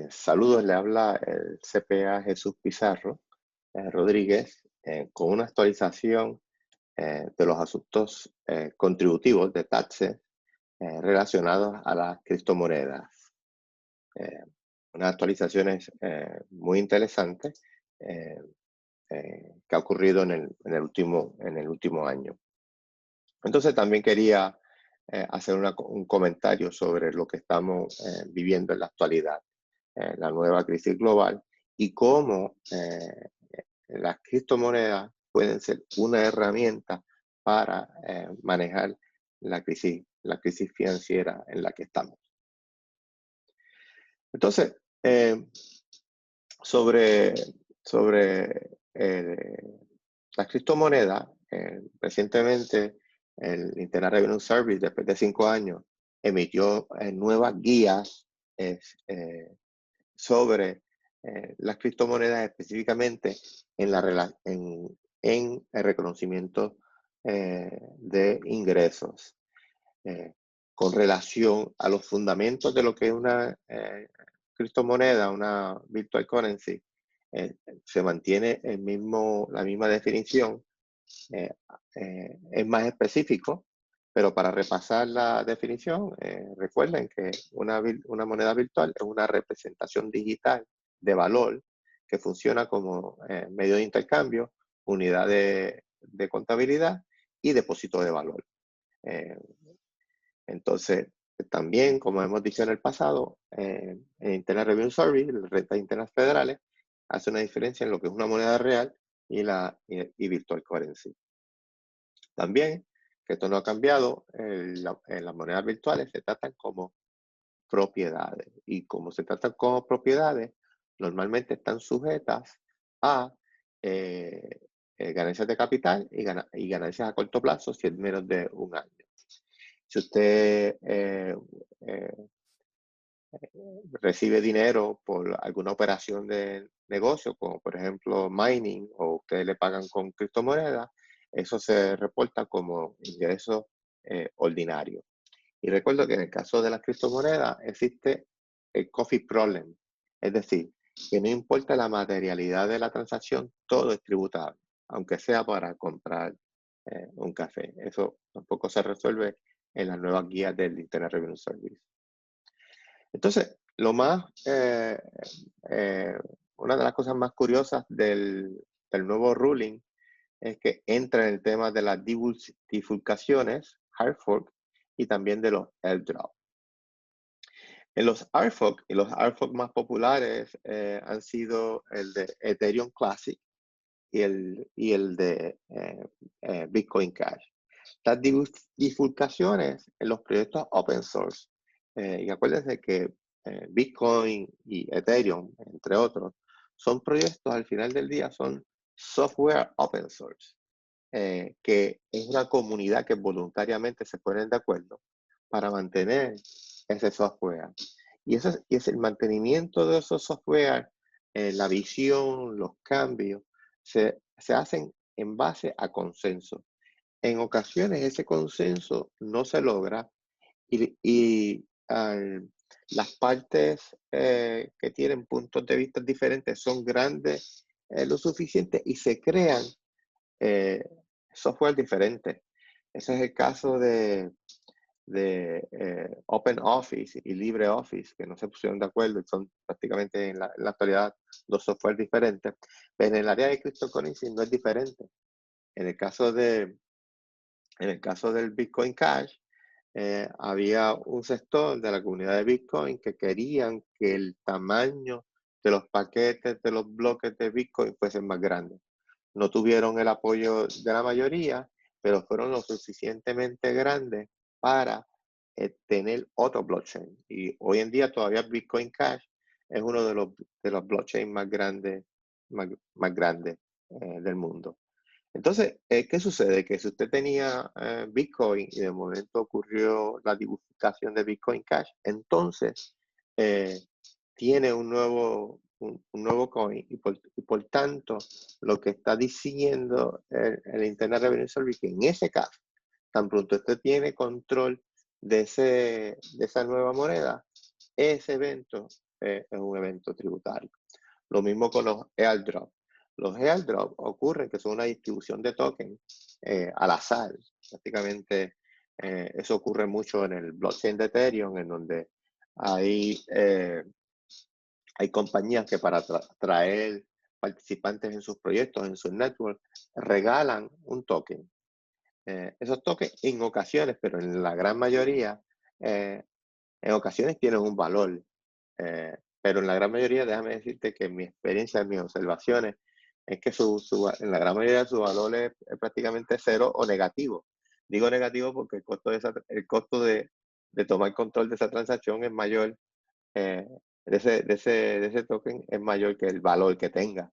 Saludos, le habla el CPA Jesús Pizarro Rodríguez con una actualización de los asuntos contributivos de taxes relacionados a las criptomonedas. Eh, unas actualizaciones muy interesantes eh, que ha ocurrido en el último año. Entonces también quería hacer un comentario sobre lo que estamos viviendo en la actualidad, la nueva crisis global y cómo las criptomonedas pueden ser una herramienta para manejar la crisis financiera en la que estamos. Entonces, sobre, sobre las criptomonedas, recientemente el Internal Revenue Service, después de 5 años, emitió nuevas guías sobre las criptomonedas, específicamente en el reconocimiento de ingresos, eh, con relación a los fundamentos de lo que es una criptomoneda, una virtual currency. Se mantiene la misma definición, eh, es más específico, pero para repasar la definición, recuerden que una moneda virtual es una representación digital de valor que funciona como medio de intercambio, unidad de contabilidad y depósito de valor. Entonces, también, como hemos dicho en el pasado, en Internal Revenue Service, las rentas internas federales, hace una diferencia en lo que es una moneda real y virtual currency. También, que esto no ha cambiado, en las monedas virtuales se tratan como propiedades. Y como se tratan como propiedades, normalmente están sujetas a eh, ganancias de capital y ganancias a corto plazo si es menos de un año. Si usted recibe dinero por alguna operación de negocio, como por ejemplo mining, o ustedes le pagan con criptomonedas, eso se reporta como ingreso ordinario. Y recuerdo que en el caso de las criptomonedas existe el coffee problem, es decir, que no importa la materialidad de la transacción, todo es tributable, aunque sea para comprar un café. Eso tampoco se resuelve en las nuevas guías del Internal Revenue Service. Entonces, una de las cosas más curiosas del nuevo ruling es que entra en el tema de las bifurcaciones, hard fork, y también de los airdrop. En los hard fork, y los hard fork más populares han sido el de Ethereum Classic y el de Bitcoin Cash. Las bifurcaciones en los proyectos open source, y acuérdense que Bitcoin y Ethereum, entre otros, son proyectos, al final del día, son software open source, que es una comunidad que voluntariamente se ponen de acuerdo para mantener ese software. Y es el mantenimiento de esos software, la visión, los cambios, se hacen en base a consenso. En ocasiones ese consenso no se logra y las partes que tienen puntos de vista diferentes son grandes lo suficiente y se crean eh, software diferente. Ese es el caso de OpenOffice y LibreOffice, que no se pusieron de acuerdo y son prácticamente en la actualidad dos software diferentes. Pero en el área de cryptocurrency no es diferente. En el caso del Bitcoin Cash, había un sector de la comunidad de Bitcoin que querían que el tamaño de los paquetes de los bloques de Bitcoin fuesen más grandes. No tuvieron el apoyo de la mayoría, pero fueron lo suficientemente grandes para tener otro blockchain. Y hoy en día todavía Bitcoin Cash es uno de los blockchains más grandes del mundo. Entonces, ¿qué sucede? Que si usted tenía Bitcoin y de momento ocurrió la divulgación de Bitcoin Cash, entonces tiene un nuevo coin y por tanto lo que está diciendo el Internal Revenue Service, que en ese caso, tan pronto usted tiene control de esa nueva moneda, ese evento es un evento tributario. Lo mismo con los airdrop. Los airdrop ocurren que son una distribución de token al azar. Prácticamente eso ocurre mucho en el blockchain de Ethereum, en donde hay compañías que para traer participantes en sus proyectos, en sus networks, regalan un token. Esos tokens en ocasiones, pero en la gran mayoría, en ocasiones tienen un valor. Pero en la gran mayoría, déjame decirte que en mi experiencia, en mis observaciones, es que en la gran mayoría de su valor es prácticamente cero o negativo. Digo negativo porque el costo de tomar control de esa transacción es mayor, de ese token es mayor que el valor que tenga,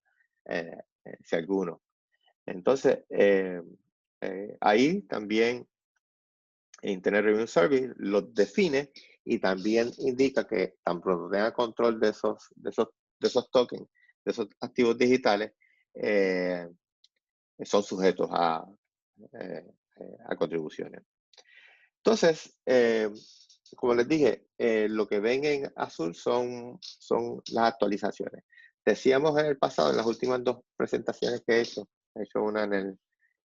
si alguno. Entonces, ahí también Internet Revenue Service los define y también indica que tan pronto tenga control de esos tokens, de esos activos digitales, son sujetos a contribuciones. Entonces, como les dije, lo que ven en azul son las actualizaciones. Decíamos en el pasado, en las últimas dos presentaciones que he hecho una en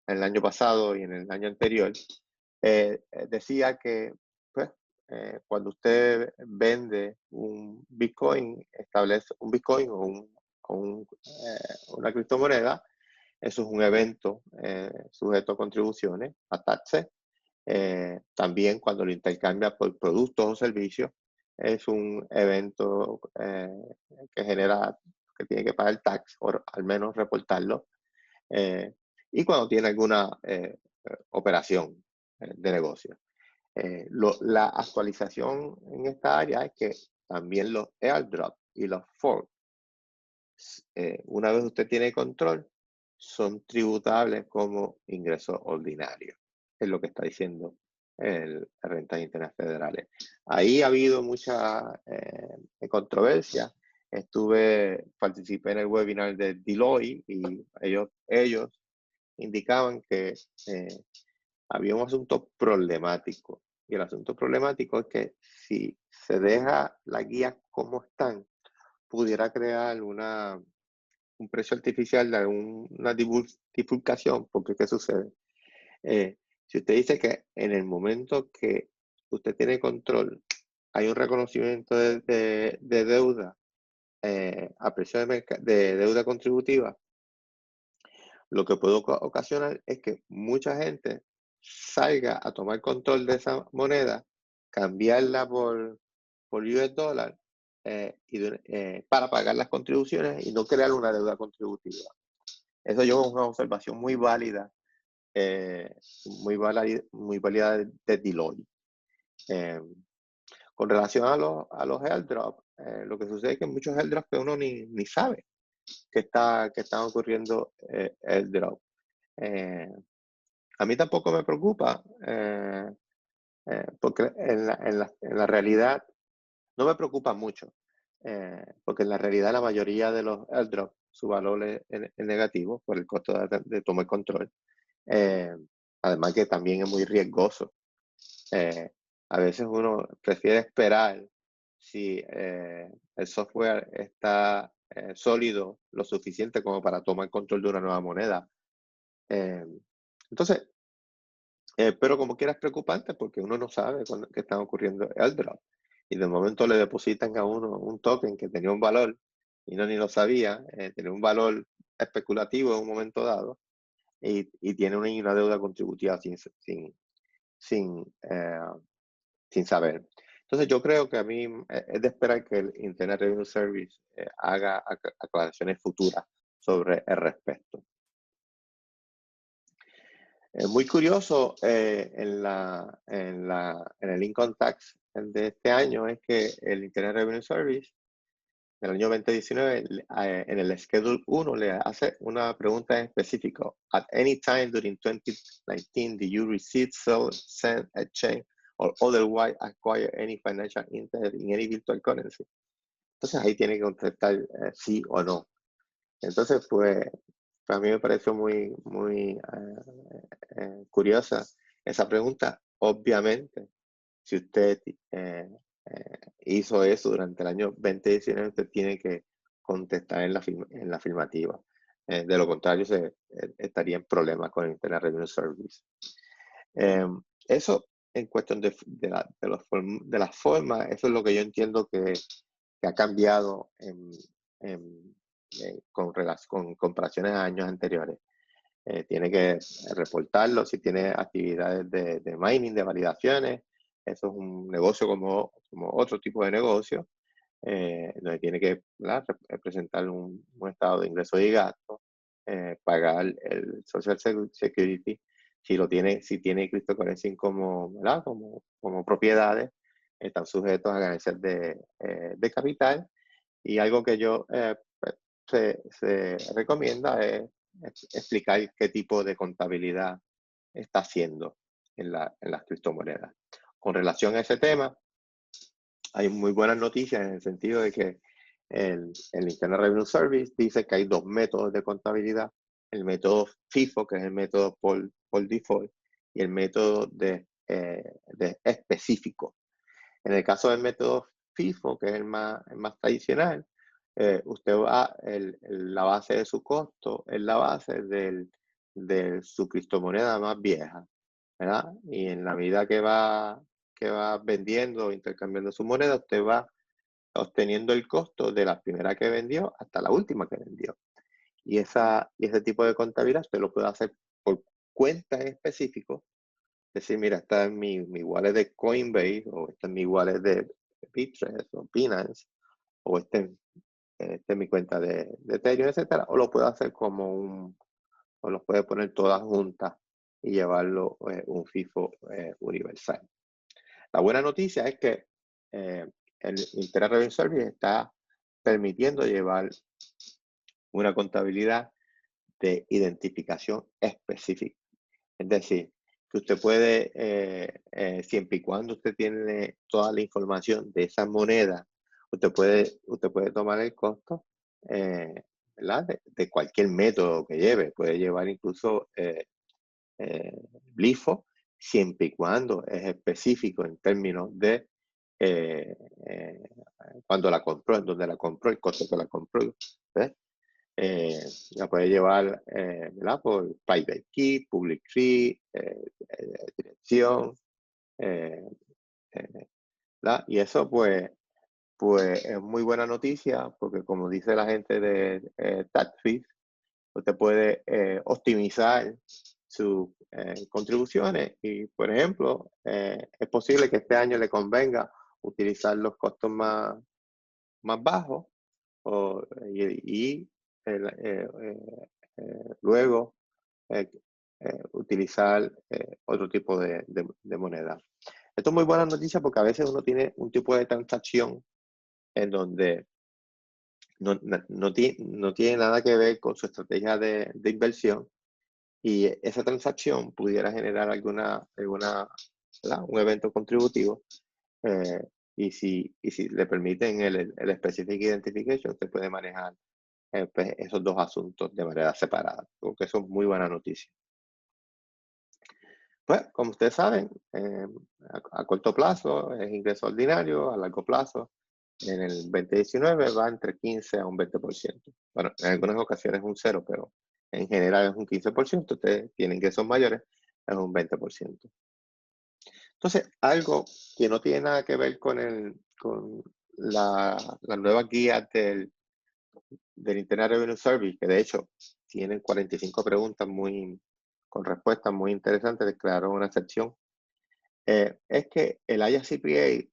el año pasado y en el año anterior, decía que pues, cuando usted vende un Bitcoin, establece un Bitcoin o una criptomoneda, eso es un evento sujeto a contribuciones, a taxes. También cuando lo intercambia por productos o servicios, es un evento que tiene que pagar tax, o al menos reportarlo. Y cuando tiene alguna operación de negocio. La actualización en esta área es que también los airdrop y los fork, una vez usted tiene control, son tributables como ingresos ordinarios. Es lo que está diciendo el rentas internas federales. Ahí ha habido mucha controversia. Participé en el webinar de Deloitte y ellos indicaban que había un asunto problemático. Y el asunto problemático es que si se deja las guías como están, pudiera crear un precio artificial de una bifurcación, porque ¿qué sucede? Si usted dice que en el momento que usted tiene control, hay un reconocimiento de deuda a precio de deuda contributiva, lo que puede ocasionar es que mucha gente salga a tomar control de esa moneda, cambiarla por US dólar para pagar las contribuciones y no crear una deuda contributiva. Eso yo es una observación muy válida, muy válida de Deloitte. Con relación a los airdrops, lo que sucede es que muchos airdrops que uno ni sabe que están ocurriendo airdrops. A mí tampoco me preocupa, porque en la realidad no me preocupa mucho, porque en la realidad la mayoría de los airdrops, su valor es negativo por el costo de tomar control. Además que también es muy riesgoso. A veces uno prefiere esperar si el software está sólido lo suficiente como para tomar control de una nueva moneda. Entonces, pero como quiera es preocupante porque uno no sabe que están ocurriendo airdrop. Y de momento le depositan a uno un token que tenía un valor y no ni lo sabía, tenía un valor especulativo en un momento dado y tiene una deuda contributiva sin saber. Entonces yo creo que a mí es de esperar que el Internet Revenue Service haga aclaraciones futuras sobre el respecto. Muy curioso en el Income Tax de este año es que el Internet Revenue Service del año 2019 en el Schedule 1 le hace una pregunta específica. At any time during 2019, did you receive, sell, send, exchange, or otherwise acquire any financial interest in any virtual currency? Entonces ahí tiene que contestar sí o no. Entonces, pues, a mí me pareció muy curiosa esa pregunta. Obviamente, si usted hizo eso durante el año 2019, usted tiene que contestar en la afirmativa. De lo contrario, estaría en problemas con el Internal Revenue Service. Eso en cuestión de la forma, eso es lo que yo entiendo que ha cambiado con comparaciones a años anteriores. Tiene que reportarlo si tiene actividades de mining, de validaciones. Eso es un negocio como otro tipo de negocio, donde tiene que presentar un estado de ingresos y gastos, pagar el Social Security. Si tiene cryptocurrency como propiedades, están sujetos a ganancias de capital. Y algo que yo se recomienda es explicar qué tipo de contabilidad está haciendo en las criptomonedas. Con relación a ese tema, hay muy buenas noticias en el sentido de que el Internal Revenue Service dice que hay dos métodos de contabilidad: el método FIFO, que es el método por default, y el método de específico. En el caso del método FIFO, que es el más tradicional, usted va, la base de su costo es la base de su criptomoneda más vieja, ¿verdad? Y en la medida que va vendiendo o intercambiando su moneda, usted va obteniendo el costo de la primera que vendió hasta la última que vendió. Y ese tipo de contabilidad usted lo puede hacer por cuenta en específico. Decir, mira, está en mi wallet de Coinbase, o está en mi wallet de Bittrex o Binance, o está en mi cuenta de Ethereum, etcétera, o lo puedo hacer o lo puede poner todas juntas y llevarlo un FIFO universal. La buena noticia es que el Internal Revenue Service está permitiendo llevar una contabilidad de identificación específica. Es decir, que usted puede, siempre y cuando usted tiene toda la información de esa moneda, usted puede tomar el costo, ¿verdad? De cualquier método que lleve. Puede llevar incluso LIFO, siempre y cuando es específico en términos de cuando la compró, en dónde la compró, el costo que la compró. ¿Ves? La puede llevar ¿verdad? Por private key, public key, dirección, ¿verdad? Y eso pues es muy buena noticia, porque como dice la gente de TaxFix, usted puede optimizar sus contribuciones y, por ejemplo, es posible que este año le convenga utilizar los costos más bajos y luego utilizar otro tipo de moneda. Esto es muy buena noticia porque a veces uno tiene un tipo de transacción en donde no tiene nada que ver con su estrategia de inversión, y esa transacción pudiera generar un evento contributivo, y si le permiten el Specific Identification, usted puede manejar pues, esos dos asuntos de manera separada, porque eso es muy buena noticia. Pues, como ustedes saben, a corto plazo es ingreso ordinario, a largo plazo, en el 2019 va entre 15 a un 20%. Bueno, en algunas ocasiones es un 0, pero en general es un 15%. Ustedes tienen ingresos mayores, es un 20%. Entonces, algo que no tiene nada que ver con la nueva guía del Internal Revenue Service, que de hecho tienen 45 preguntas con respuestas muy interesantes, declaró una sección, es que el ICPA,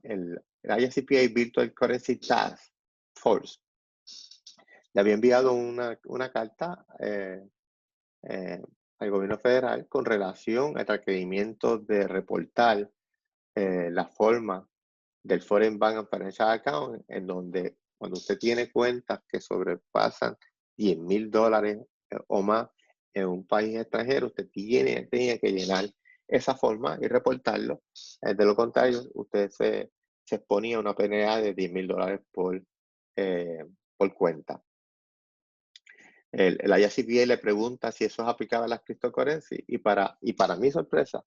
el ICPA Virtual Currency Task Force, le había enviado una carta al gobierno federal con relación al requerimiento de reportar la forma del Foreign Bank and Financial Account, en donde cuando usted tiene cuentas que sobrepasan $10,000 o más en un país extranjero, usted tenía que llenar esa forma y reportarlo. De lo contrario, usted se exponía a una penalidad de $10,000 por cuenta. El ICPA le pregunta si eso es aplicable a las cryptocurrencies, y para mi sorpresa,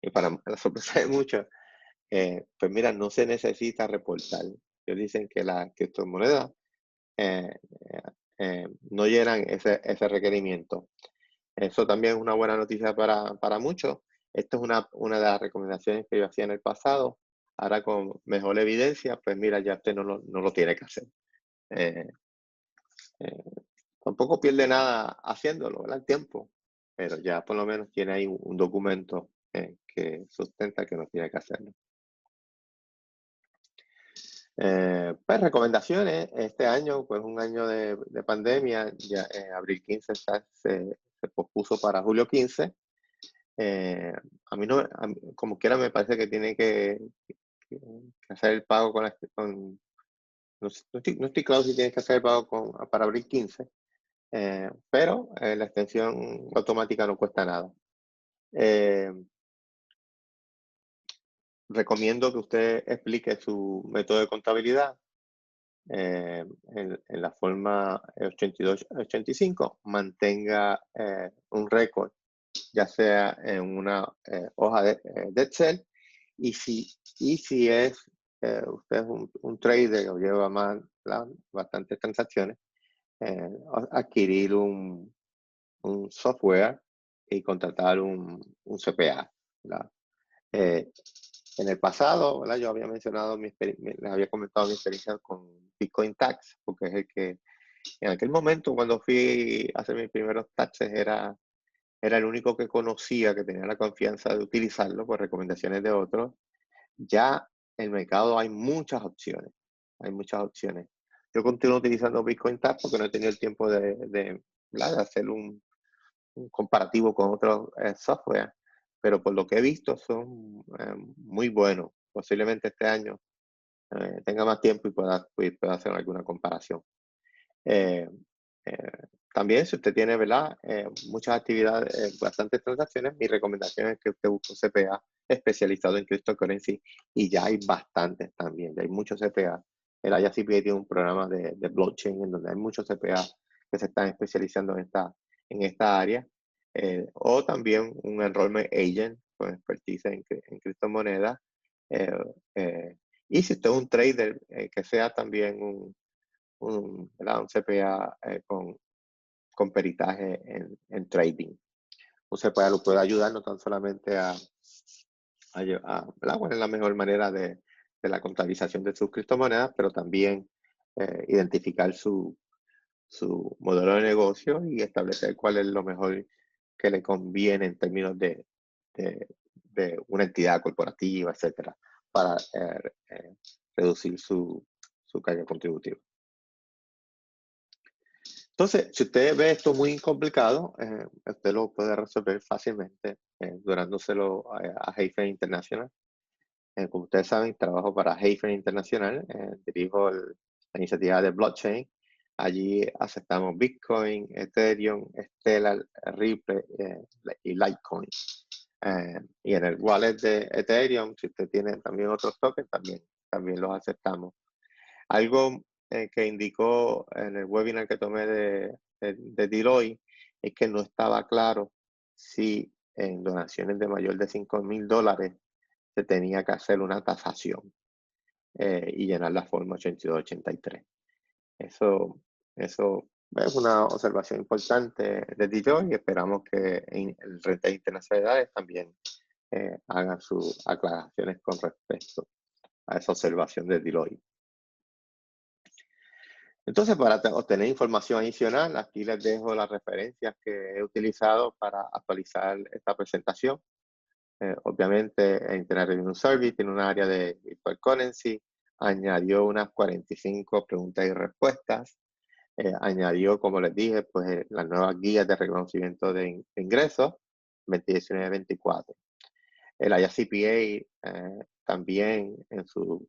y para la sorpresa de muchos, pues mira, no se necesita reportar. Ellos dicen que las criptomonedas eh, no llenan ese requerimiento. Eso también es una buena noticia para muchos. Esto es una de las recomendaciones que yo hacía en el pasado. Ahora con mejor evidencia, pues mira, ya usted no lo tiene que hacer. Eh, eh, Tampoco pierde nada haciéndolo, ¿verdad? El tiempo, pero ya por lo menos tiene ahí un documento que sustenta que no tiene que hacerlo. Pues recomendaciones, este año, pues un año de pandemia, ya abril 15 se pospuso para julio 15. A mí no, como quiera me parece que tiene que hacer el pago no estoy claro si tienes que hacer el pago para abril 15, pero la extensión automática no cuesta nada. Eh, Recomiendo que usted explique su método de contabilidad en la forma 8285, mantenga un récord, ya sea en una hoja de Excel, y si usted es un trader o lleva bastantes transacciones, adquirir un software y contratar un CPA, ¿verdad? Eh, en el pasado, ¿verdad? Yo había mencionado les había comentado mi experiencia con Bitcoin Tax, porque es el que en aquel momento cuando fui a hacer mis primeros taxes era el único que conocía, que tenía la confianza de utilizarlo por recomendaciones de otros. Ya en el mercado hay muchas opciones, hay muchas opciones. Yo continúo utilizando Bitcoin Tax porque no he tenido el tiempo ¿verdad? De hacer un comparativo con otros software, pero por lo que he visto son muy buenos. Posiblemente este año tenga más tiempo y pueda hacer alguna comparación. Eh, eh, También, si usted tiene, ¿verdad? Muchas actividades, bastantes transacciones, mi recomendación es que usted busque un CPA especializado en cryptocurrency, y ya hay bastantes también, ya hay muchos CPA. El IACPA tiene un programa de blockchain en donde hay muchos CPA que se están especializando en esta área, o también un enrollment agent con expertise en criptomonedas. eh, eh, y si usted es un trader, que sea también ¿verdad? Un CPA con peritaje en trading. Un CPA lo puede ayudar no tan solamente ¿verdad? ¿Cuál es la mejor manera de la contabilización de sus criptomonedas, pero también identificar su modelo de negocio y establecer cuál es lo mejor que le conviene en términos de, de una entidad corporativa, etcétera, para reducir su carga contributiva. Entonces, si usted ve esto muy complicado, usted lo puede resolver fácilmente durándoselo a Heifer International. Como ustedes saben, trabajo para Heifer International, dirijo la iniciativa de blockchain. Allí aceptamos Bitcoin, Ethereum, Stellar, Ripple y Litecoin. Y en el wallet de Ethereum, si usted tiene también otros tokens, también los aceptamos. Algo que indicó en el webinar que tomé de Deloitte es que no estaba claro si en donaciones de mayor de $5,000 se tenía que hacer una tasación y llenar la forma 8283. Eso es una observación importante de Deloitte, y esperamos que en rentas internacionales también hagan sus aclaraciones con respecto a esa observación de Deloitte. Entonces, para obtener información adicional, aquí les dejo las referencias que he utilizado para actualizar esta presentación. Obviamente, el Internet Revenue Service tiene un área de virtual currency, añadió unas 45 preguntas y respuestas, añadió, como les dije, pues las nuevas guías de reconocimiento de ingresos, 2019-24. El IACPA también en su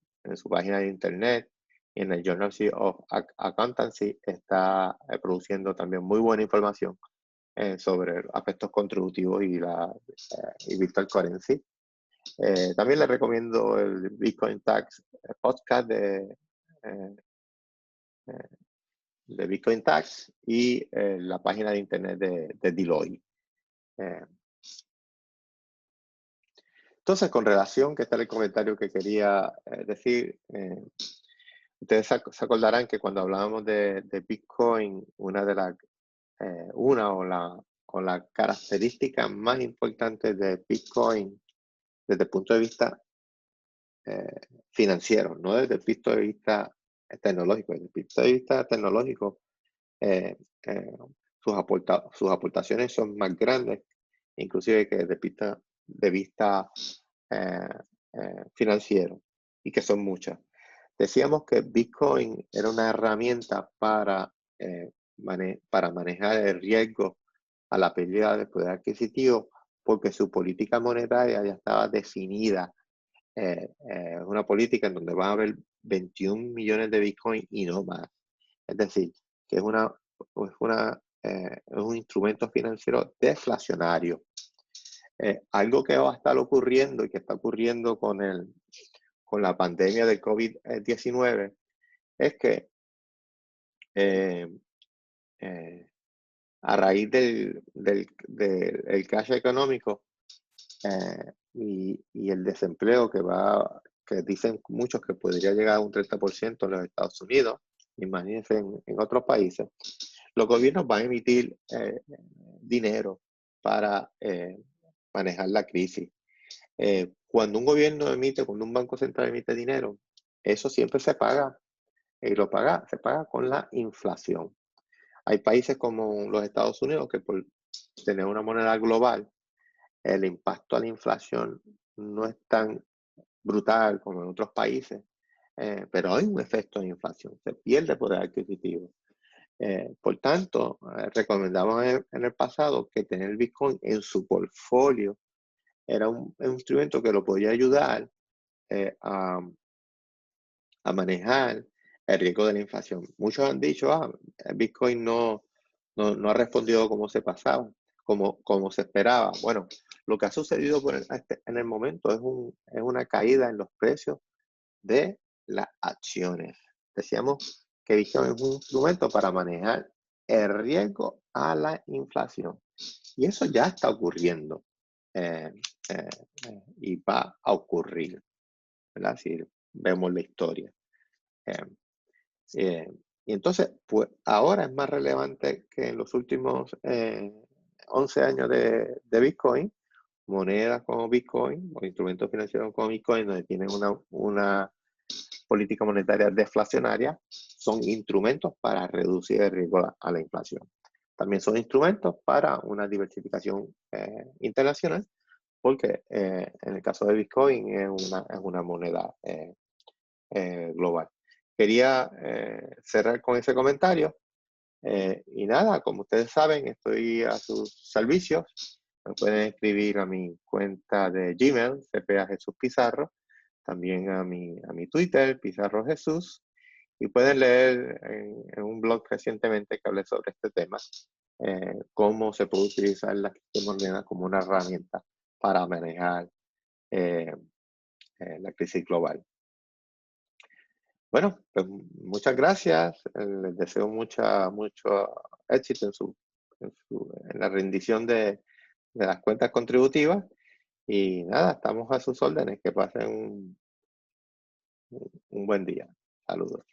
página de internet y en el Journal of Accountancy está produciendo también muy buena información sobre aspectos contributivos y virtual currency. También les recomiendo el Bitcoin Tax podcast de Bitcoin Tax y la página de internet de Deloitte. Entonces, con relación, que está el comentario que quería decir, ustedes se acordarán que cuando hablábamos de Bitcoin, o la característica más importante de Bitcoin desde el punto de vista financiero, no desde el punto de vista tecnológico. Desde el punto de vista tecnológico, eh, eh, sus aportaciones son más grandes, inclusive que desde el punto de vista eh, financiero, y que son muchas. Decíamos que Bitcoin era una herramienta para manejar el riesgo a la pérdida de poder adquisitivo, porque su política monetaria ya estaba definida. Una política en donde va a haber 21 millones de Bitcoin y no más. Es decir, que es un instrumento financiero deflacionario. Algo que va a estar ocurriendo y que está ocurriendo con la pandemia del COVID-19 es que a raíz del cash económico y el desempleo que dicen muchos que podría llegar a un 30% en los Estados Unidos, imagínense en otros países, los gobiernos van a emitir dinero para manejar la crisis. Cuando un banco central emite dinero, eso siempre se paga, y se paga con la inflación. Hay países como los Estados Unidos que por tener una moneda global, el impacto a la inflación no es tan brutal como en otros países, pero hay un efecto de inflación, se pierde poder adquisitivo. Por tanto, recomendamos en el pasado que tener Bitcoin en su portfolio era un instrumento que lo podía ayudar a manejar el riesgo de la inflación. Muchos han dicho, Bitcoin no ha respondido como se pasaba, como se esperaba. Bueno, lo que ha sucedido en el momento es una caída en los precios de las acciones. Decíamos que Bitcoin es un instrumento para manejar el riesgo a la inflación. Y eso ya está ocurriendo y va a ocurrir, ¿verdad? Si vemos la historia. Y entonces, pues ahora es más relevante que en los últimos 11 años de Bitcoin, monedas como Bitcoin o instrumentos financieros como Bitcoin, donde tienen una política monetaria deflacionaria, son instrumentos para reducir el riesgo a la inflación. También son instrumentos para una diversificación internacional, porque en el caso de Bitcoin es una moneda global. Quería cerrar con ese comentario. Y nada, como ustedes saben, estoy a sus servicios. Me pueden escribir a mi cuenta de Gmail, CPA Jesús Pizarro, también a mi Twitter, Pizarro Jesús, y pueden leer en un blog recientemente que hablé sobre este tema, cómo se puede utilizar la criptomoneda como una herramienta para manejar la crisis global. Bueno, pues muchas gracias. Les deseo mucho éxito en la rendición de las cuentas contributivas. Y nada, estamos a sus órdenes. Que pasen un buen día. Saludos.